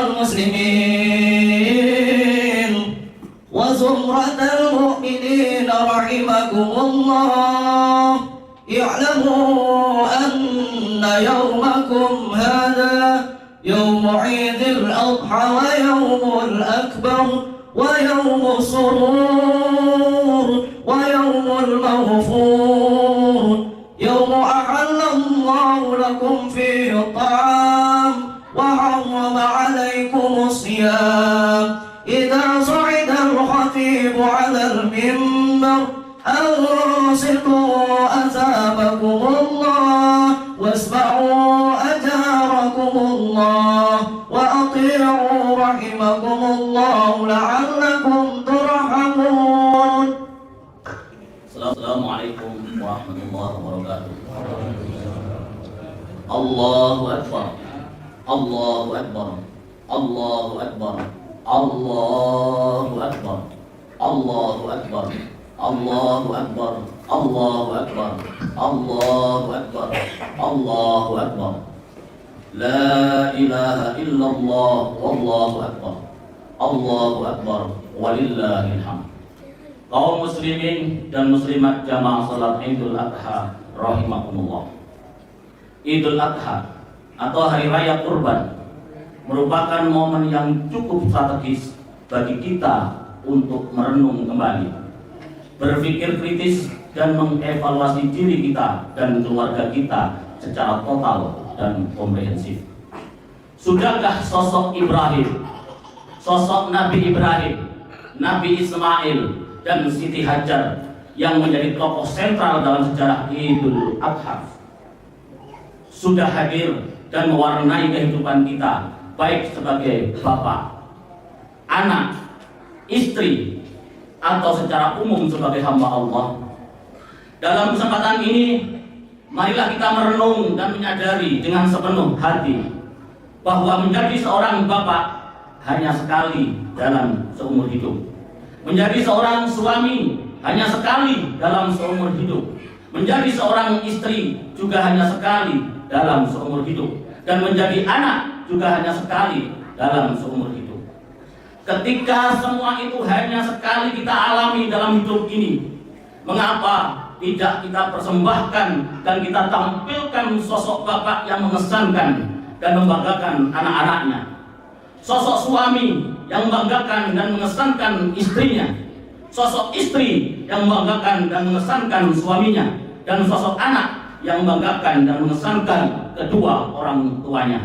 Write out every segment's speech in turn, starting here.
المسلمين وزمرة المؤمنين رحمكم الله، اعلموا أن يومكم هذا يوم عيد الأضحى ويوم الأكبر ويوم سرور ويوم المغفور، يوم أحل الله لكم فيه الطعام وحرم عليكم الصيام. إذا صعد الخطيب على المنبر أنصتوا أثابكم الله واسمعوا أجاركم الله وأطيعوا رحمكم الله لعلكم ترحمون. السلام عليكم ورحمة الله وبركاته. الله أكبر الله أكبر الله أكبر الله أكبر الله أكبر الله أكبر الله أكبر الله أكبر الله أكبر لا إله إلا الله والله أكبر الله أكبر ولله الحمد. Kaum muslimin dan muslimat jamaah salat Idul Adha rahimakumullah. Idul Adha atau hari raya kurban merupakan momen yang cukup strategis bagi kita untuk merenung kembali, berpikir kritis dan mengevaluasi diri kita dan keluarga kita secara total dan komprehensif. Sudahkah sosok Ibrahim, sosok Nabi Ibrahim, Nabi Ismail dan Siti Hajar yang menjadi tokoh sentral dalam sejarah Idul Adha sudah hadir dan mewarnai kehidupan kita, baik sebagai bapak, anak, istri, atau secara umum sebagai hamba Allah? Dalam kesempatan ini, marilah kita merenung dan menyadari dengan sepenuh hati bahwa menjadi seorang bapak hanya sekali dalam seumur hidup. Menjadi seorang suami hanya sekali dalam seumur hidup. Menjadi seorang istri juga hanya sekali dalam seumur hidup. Dan menjadi anak juga hanya sekali dalam seumur hidup. Ketika semua itu hanya sekali kita alami dalam hidup ini, mengapa tidak kita persembahkan dan kita tampilkan sosok bapak yang mengesankan dan membanggakan anak-anaknya, sosok suami yang membanggakan dan mengesankan istrinya, sosok istri yang membanggakan dan mengesankan suaminya, dan sosok anak yang membanggakan dan mengesankan kedua orang tuanya.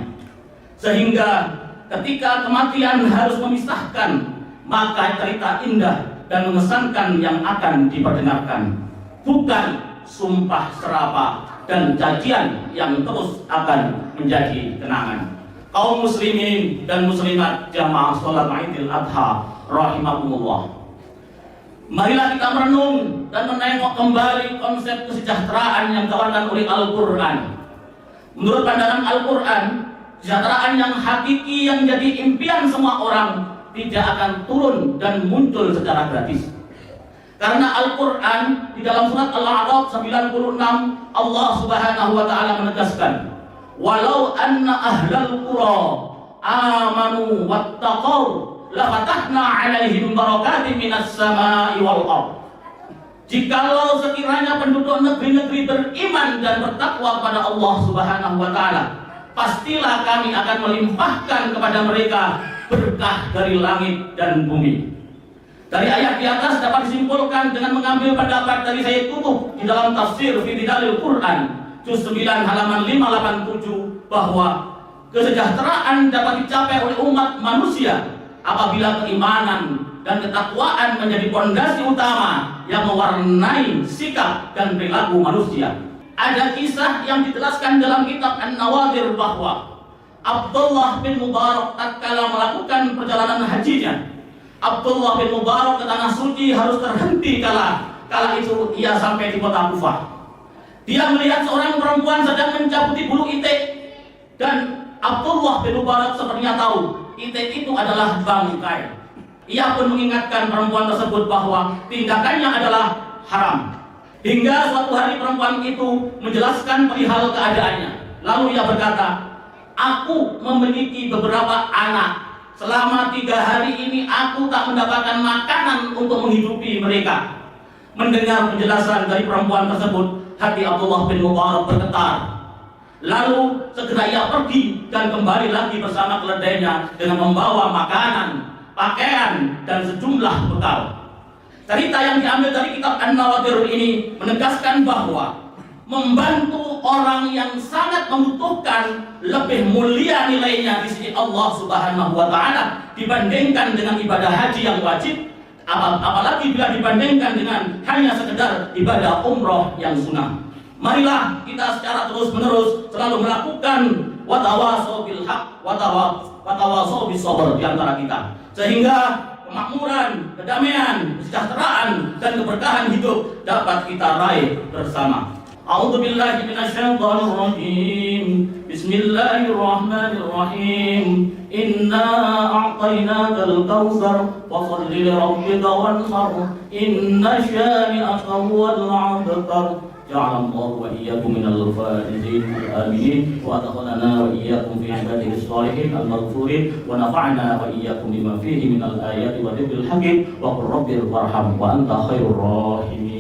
Sehingga ketika kematian harus memisahkan, maka cerita indah dan mengesankan yang akan diperdengarkan, bukan sumpah serapah dan cacian yang terus akan menjadi kenangan. Kaum muslimin dan muslimat jamaah salat Idul Adha rahimakumullah, marilah kita merenung dan menengok kembali konsep kesejahteraan yang ditawarkan oleh Al-Quran. Menurut pandangan Al-Quran, kesejahteraan yang hakiki yang menjadi impian semua orang tidak akan turun dan muncul secara gratis. Karena Al-Quran di dalam surat Al-A'raf 96, Allah Subhanahu wa taala menegaskan, walau anna ahlal qura amanu wattaqau lafatahna alaihim barakatim minas samai wal ardh. Jikalau sekiranya penduduk negeri-negeri beriman dan bertakwa kepada Allah Subhanahu wa taala, pastilah kami akan melimpahkan kepada mereka berkah dari langit dan bumi. Dari ayat di atas dapat disimpulkan dengan mengambil pendapat dari Sayyid Qutb di dalam tafsir fi Dalil Quran juz 9 halaman 587 bahwa kesejahteraan dapat dicapai oleh umat manusia apabila keimanan dan ketakwaan menjadi pondasi utama yang mewarnai sikap dan perilaku manusia. Ada kisah yang dijelaskan dalam kitab An-Nawadir bahwa Abdullah bin Mubarak tatkala melakukan perjalanan hajinya, Abdullah bin Mubarak ke tanah suci harus terhenti kala itu ia sampai di kota Kufah. Dia melihat seorang perempuan sedang mencabuti bulu itik, dan Abdullah bin Mubarak sepertinya tahu itik itu adalah bangkai. Ia pun mengingatkan perempuan tersebut bahwa tindakannya adalah haram. Hingga suatu hari perempuan itu menjelaskan perihal keadaannya. Lalu ia berkata, aku memiliki beberapa anak selama 3 hari ini aku tak mendapatkan makanan untuk menghidupi mereka. Mendengar penjelasan dari perempuan tersebut, hati Abdullah bin Mubarak bergetar. Lalu segera ia pergi dan kembali lagi bersama keledainya dengan membawa makanan, pakaian, dan sejumlah bekal. Cerita yang diambil dari kitab An-Nawadir ini menegaskan bahwa membantu orang yang sangat membutuhkan lebih mulia nilainya di sisi Allah Subhanahu wa Ta'ala dibandingkan dengan ibadah haji yang wajib, apalagi bila dibandingkan dengan hanya sekedar ibadah umroh yang sunnah. Marilah kita secara terus-menerus selalu melakukan watawasau bil haq watawasau bis sabr di antara kita, sehingga kemakmuran, kedamaian, kesejahteraan, dan keberkahan hidup dapat kita raih bersama. A'udzu billahi minasyaitonir rajim. Bismillahirrahmanirrahim. Inna a'tainakal kautsar fasholli lirabbika wanhar. Inna syani'aka huwal abtar. Ja'alallahu wa iyyakum minal faizin al-aminin wa adkhalana wa iyyakum fi ibadihi shalihin al-maghfurin wa nafa'na wa iyyakum bima fihi minal ayati wa dhikril hakim wa qur rabbil warham wa anta khairur rahimin.